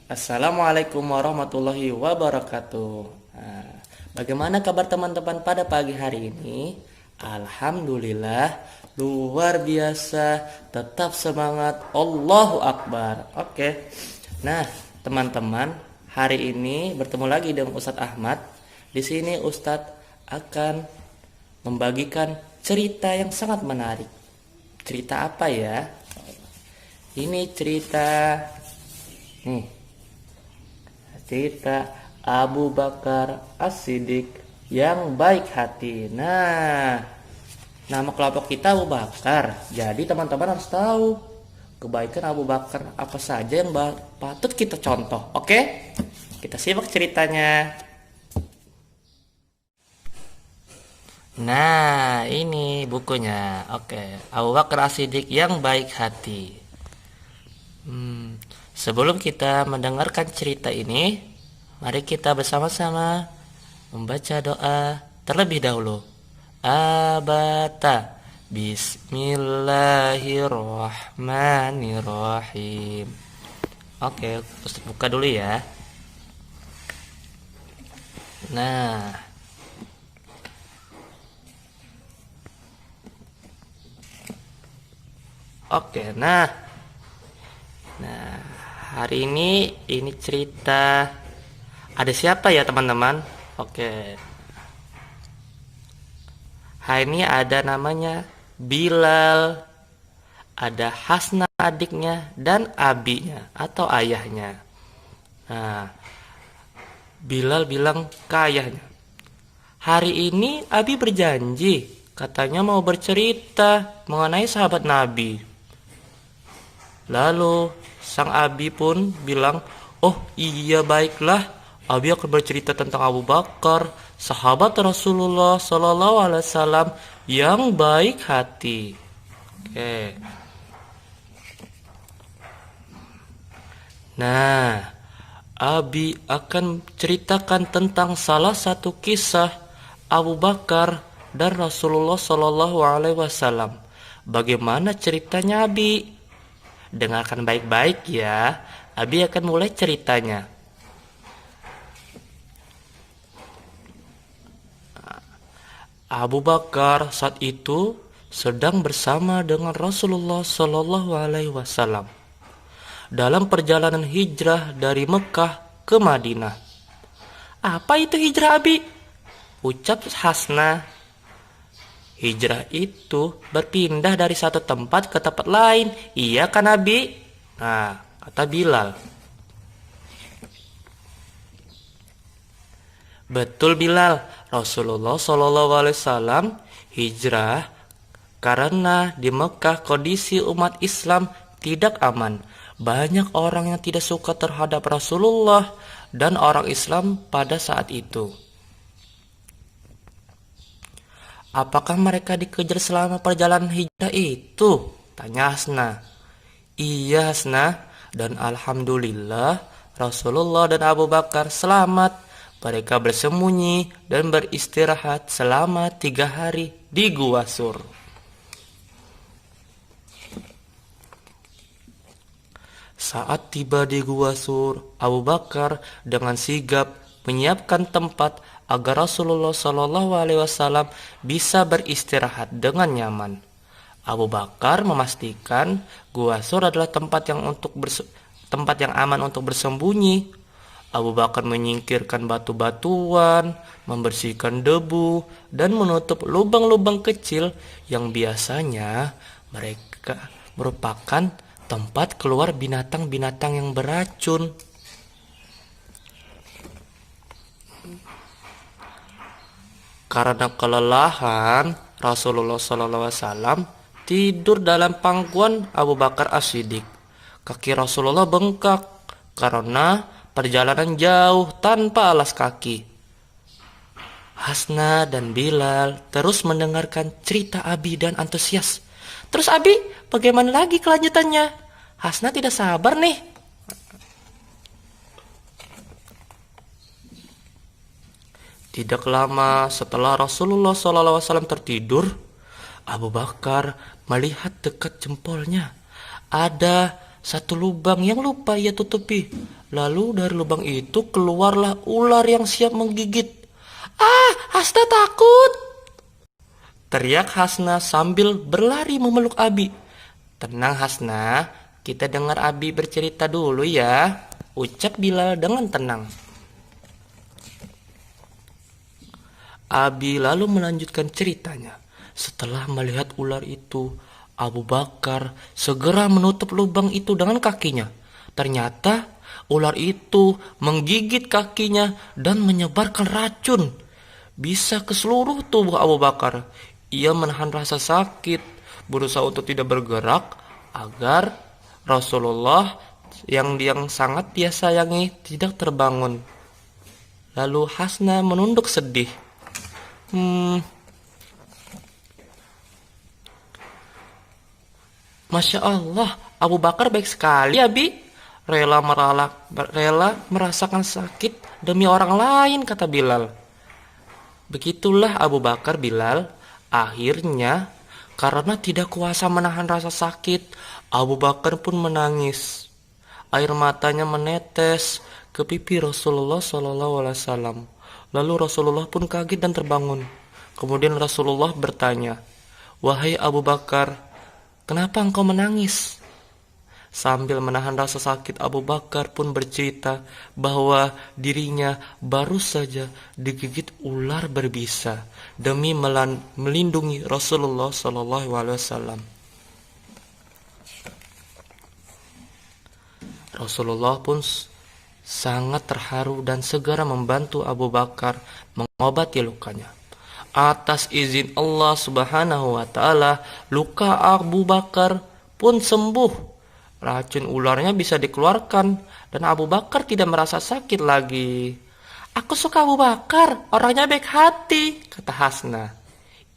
Assalamualaikum warahmatullahi wabarakatuh. Nah, bagaimana kabar teman-teman pada pagi hari ini? Alhamdulillah, luar biasa, tetap semangat, Allahu Akbar. Oke. Nah, teman-teman, hari ini bertemu lagi dengan Ustadz Ahmad. Di sini Ustadz akan membagikan cerita yang sangat menarik. Cerita apa ya? Ini nih, cerita Abu Bakar As-Siddiq yang baik hati. Nah, nama kelompok kita Abu Bakar. Jadi teman-teman harus tahu kebaikan Abu Bakar apa saja yang patut kita contoh. Oke? Kita simak ceritanya. Nah, ini bukunya. Oke, Abu Bakar As-Siddiq yang baik hati. Sebelum kita mendengarkan cerita ini, mari kita bersama-sama membaca doa terlebih dahulu. Abata Bismillahirrahmanirrahim. Oke, Ustaz buka dulu ya. Nah, oke, nah, hari ini cerita ada siapa ya teman-teman? Oke. Hari ini ada namanya Bilal, ada Hasna adiknya dan abinya atau ayahnya. Nah, Bilal bilang ke ayahnya, hari ini Abi berjanji, katanya mau bercerita mengenai sahabat Nabi. Lalu sang Abi pun bilang, oh iya baiklah, Abi akan bercerita tentang Abu Bakar, sahabat Rasulullah Sallallahu Alaihi Wasallam yang baik hati. Oke. Nah, Abi akan ceritakan tentang salah satu kisah Abu Bakar dan Rasulullah Sallallahu Alaihi Wasallam. Bagaimana ceritanya Abi? Dengarkan baik-baik ya. Abi akan mulai ceritanya. Abu Bakar saat itu sedang bersama dengan Rasulullah Shallallahu Alaihi Wasallam dalam perjalanan hijrah dari Mekah ke Madinah. Apa itu hijrah, Abi? Ucap Hasna. Hijrah itu berpindah dari satu tempat ke tempat lain. Iya kan Abi? Nah, kata Bilal. Betul Bilal. Rasulullah SAW hijrah karena di Mekah kondisi umat Islam tidak aman. Banyak orang yang tidak suka terhadap Rasulullah dan orang Islam pada saat itu. Apakah mereka dikejar selama perjalanan hijrah itu? Tanya Hasna. Iya Hasna, dan Alhamdulillah Rasulullah dan Abu Bakar selamat. Mereka bersembunyi dan beristirahat selama 3 hari di Gua Sur. Saat tiba di Gua Sur, Abu Bakar dengan sigap menyiapkan tempat agar Rasulullah Shallallahu Alaihi Wasallam bisa beristirahat dengan nyaman. Abu Bakar memastikan Gua Sur adalah tempat yang aman untuk bersembunyi. Abu Bakar menyingkirkan batu-batuan, membersihkan debu, dan menutup lubang-lubang kecil yang biasanya mereka merupakan tempat keluar binatang-binatang yang beracun. Karena kelelahan, Rasulullah SAW tidur dalam pangkuan Abu Bakar As-Siddiq. Kaki Rasulullah bengkak karena perjalanan jauh tanpa alas kaki. Hasna dan Bilal terus mendengarkan cerita Abi dan antusias. Terus Abi, bagaimana lagi kelanjutannya? Hasna tidak sabar nih. Tidak lama setelah Rasulullah SAW tertidur, Abu Bakar melihat dekat jempolnya ada satu lubang yang lupa ia tutupi. Lalu dari lubang itu keluarlah ular yang siap menggigit. "Ah, Hasna takut!" teriak Hasna sambil berlari memeluk Abi. "Tenang Hasna, kita dengar Abi bercerita dulu ya," ucap Bilal dengan tenang. Abi lalu melanjutkan ceritanya. Setelah melihat ular itu, Abu Bakar segera menutup lubang itu dengan kakinya. Ternyata ular itu menggigit kakinya dan menyebarkan racun bisa ke seluruh tubuh Abu Bakar. Ia menahan rasa sakit, berusaha untuk tidak bergerak agar Rasulullah yang sangat dia sayangi tidak terbangun. Lalu Hasna menunduk sedih. Masya Allah, Abu Bakar baik sekali ya, Bi. Rela merasakan sakit demi orang lain, kata Bilal. Begitulah Abu Bakar Bilal. Akhirnya, karena tidak kuasa menahan rasa sakit, Abu Bakar pun menangis. Air matanya menetes ke pipi Rasulullah SAW. Lalu Rasulullah pun kaget dan terbangun. Kemudian Rasulullah bertanya, "Wahai Abu Bakar, kenapa engkau menangis?" Sambil menahan rasa sakit, Abu Bakar pun bercerita bahwa dirinya baru saja digigit ular berbisa demi melindungi Rasulullah SAW. Rasulullah pun sangat terharu dan segera membantu Abu Bakar mengobati lukanya. Atas izin Allah Subhanahu wa Ta'ala, luka Abu Bakar pun sembuh. Racun ularnya bisa dikeluarkan dan Abu Bakar tidak merasa sakit lagi. "Aku suka Abu Bakar, orangnya baik hati," kata Hasna.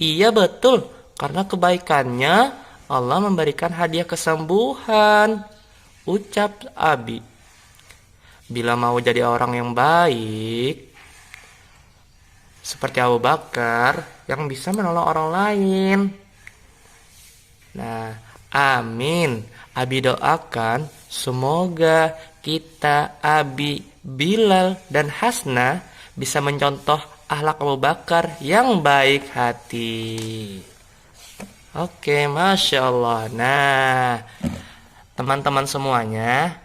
"Iya betul, karena kebaikannya Allah memberikan hadiah kesembuhan," ucap Abi. Bila mau jadi orang yang baik seperti Abu Bakar yang bisa menolong orang lain. Nah, amin. Abi doakan semoga kita, Abi, Bilal, dan Hasna bisa mencontoh akhlak Abu Bakar yang baik hati. Oke, Masya Allah. Nah, teman-teman semuanya,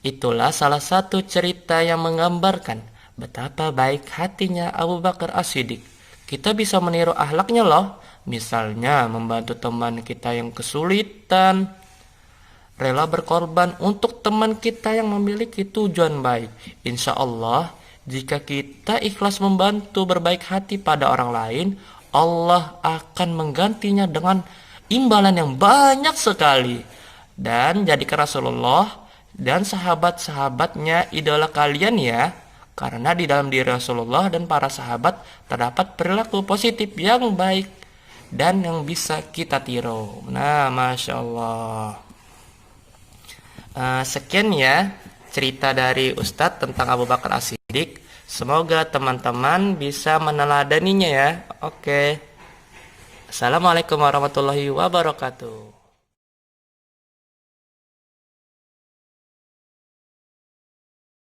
itulah salah satu cerita yang menggambarkan betapa baik hatinya Abu Bakar As-Siddiq. Kita bisa meniru akhlaknya loh. Misalnya membantu teman kita yang kesulitan, rela berkorban untuk teman kita yang memiliki tujuan baik. Insya Allah, jika kita ikhlas membantu berbaik hati pada orang lain, Allah akan menggantinya dengan imbalan yang banyak sekali. Dan jadikan Rasulullah dan sahabat-sahabatnya idola kalian ya. Karena di dalam diri Rasulullah dan para sahabat terdapat perilaku positif yang baik dan yang bisa kita tiru. Nah, Masya Allah. Sekian ya cerita dari Ustadz tentang Abu Bakar As-Siddiq. Semoga teman-teman bisa meneladaninya ya. Oke. Assalamualaikum warahmatullahi wabarakatuh.